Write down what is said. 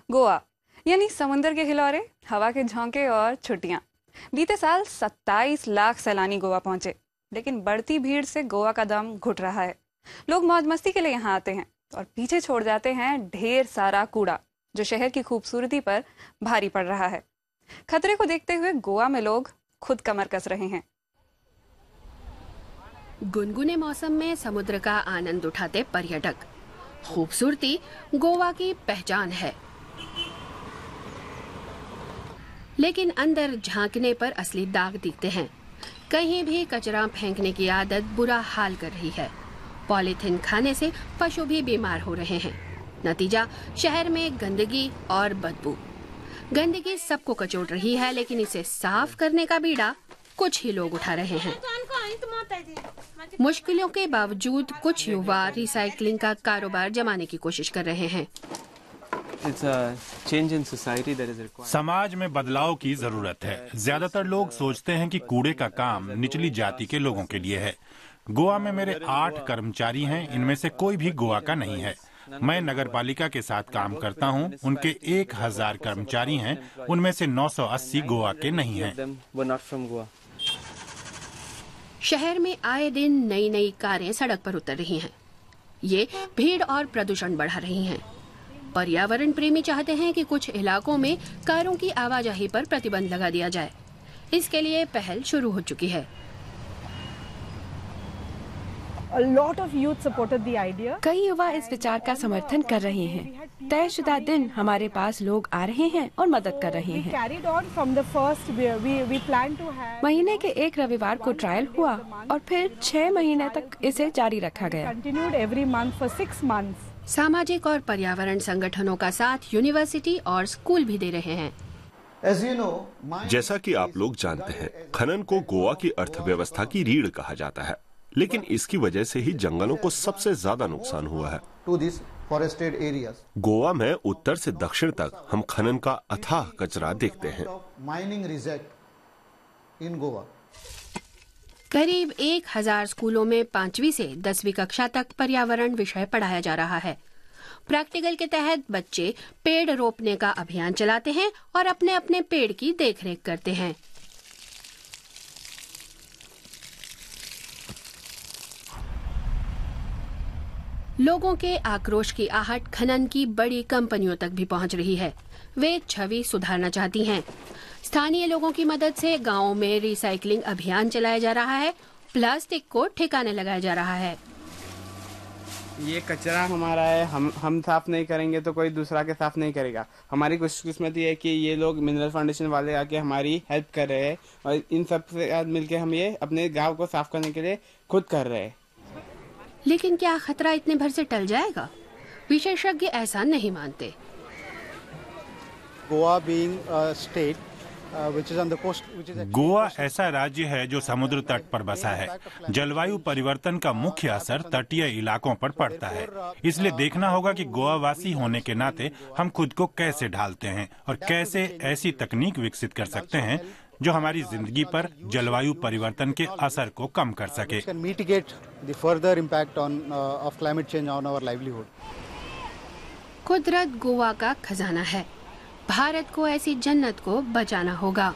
गोवा यानी समुंदर के हिलौरे, हवा के झोंके और छुट्टियां। बीते साल 27 लाख सैलानी गोवा पहुंचे, लेकिन बढ़ती भीड़ से गोवा का दम घुट रहा है। लोग मौज मस्ती के लिए यहाँ आते हैं और पीछे छोड़ जाते हैं ढेर सारा कूड़ा, जो शहर की खूबसूरती पर भारी पड़ रहा है। खतरे को देखते हुए गोवा में लोग खुद कमर कस रहे हैं। गुनगुने मौसम में समुद्र का आनंद उठाते पर्यटक। खूबसूरती गोवा की पहचान है, लेकिन अंदर झांकने पर असली दाग दिखते हैं। कहीं भी कचरा फेंकने की आदत बुरा हाल कर रही है। पॉलीथिन खाने से पशु भी बीमार हो रहे हैं। नतीजा, शहर में गंदगी और बदबू। गंदगी सबको कचोट रही है, लेकिन इसे साफ करने का बीड़ा कुछ ही लोग उठा रहे हैं। मुश्किलों के बावजूद कुछ युवा रिसाइकलिंग का कारोबार जमाने की कोशिश कर रहे हैं। समाज में बदलाव की जरूरत है। ज्यादातर लोग सोचते हैं कि कूड़े का काम निचली जाति के लोगों के लिए है। गोवा में मेरे 8 कर्मचारी हैं, इनमें से कोई भी गोवा का नहीं है। मैं नगर पालिका के साथ काम करता हूं। उनके 1000 कर्मचारी हैं, उनमें से 980 गोवा के नहीं हैं। शहर में आए दिन नई नई कारें सड़क पर उतर रही हैं। ये भीड़ और प्रदूषण बढ़ा रही हैं। पर्यावरण प्रेमी चाहते हैं कि कुछ इलाकों में कारों की आवाजाही पर प्रतिबंध लगा दिया जाए। इसके लिए पहल शुरू हो चुकी है। कई युवा इस विचार का समर्थन कर रहे हैं। तयशुदा दिन हमारे पास लोग आ रहे हैं और मदद कर रहे हैं। महीने के एक रविवार को ट्रायल हुआ और फिर 6 महीने तक इसे जारी रखा गया। सामाजिक और पर्यावरण संगठनों का साथ यूनिवर्सिटी और स्कूल भी दे रहे हैं। जैसा कि आप लोग जानते हैं, खनन को गोवा की अर्थव्यवस्था की रीढ़ कहा जाता है, लेकिन इसकी वजह से ही जंगलों को सबसे ज्यादा नुकसान हुआ है। गोवा में उत्तर से दक्षिण तक हम खनन का अथाह कचरा देखते हैं। करीब 1000 स्कूलों में 5वीं से 10वीं कक्षा तक पर्यावरण विषय पढ़ाया जा रहा है। प्रैक्टिकल के तहत बच्चे पेड़ रोपने का अभियान चलाते हैं और अपने अपने पेड़ की देखरेख करते हैं। लोगों के आक्रोश की आहट खनन की बड़ी कंपनियों तक भी पहुंच रही है। वे छवि सुधारना चाहती हैं। स्थानीय लोगों की मदद से गांवों में रिसाइकलिंग अभियान चलाया जा रहा है। प्लास्टिक को ठिकाने लगाया जा रहा है। ये कचरा हमारा है, हम साफ नहीं करेंगे तो कोई दूसरा के साफ नहीं करेगा। हमारी खुशकिस्मती है कि ये लोग मिनरल फाउंडेशन वाले आके हमारी हेल्प कर रहे हैं और इन सब से मिलके हम ये अपने गांव को साफ करने के लिए खुद कर रहे हैं। लेकिन क्या खतरा इतने भर से टल जाएगा? विशेषज्ञ ऐसा नहीं मानते। गोवा ऐसा राज्य है जो समुद्र तट पर बसा है। जलवायु परिवर्तन का मुख्य असर तटीय इलाकों पर पड़ता है। इसलिए देखना होगा कि गोवावासी होने के नाते हम खुद को कैसे ढालते हैं और कैसे ऐसी तकनीक विकसित कर सकते हैं जो हमारी जिंदगी पर जलवायु परिवर्तन के असर को कम कर सके। कुदरत गोवा का खजाना है। भारत को ऐसी जन्नत को बचाना होगा।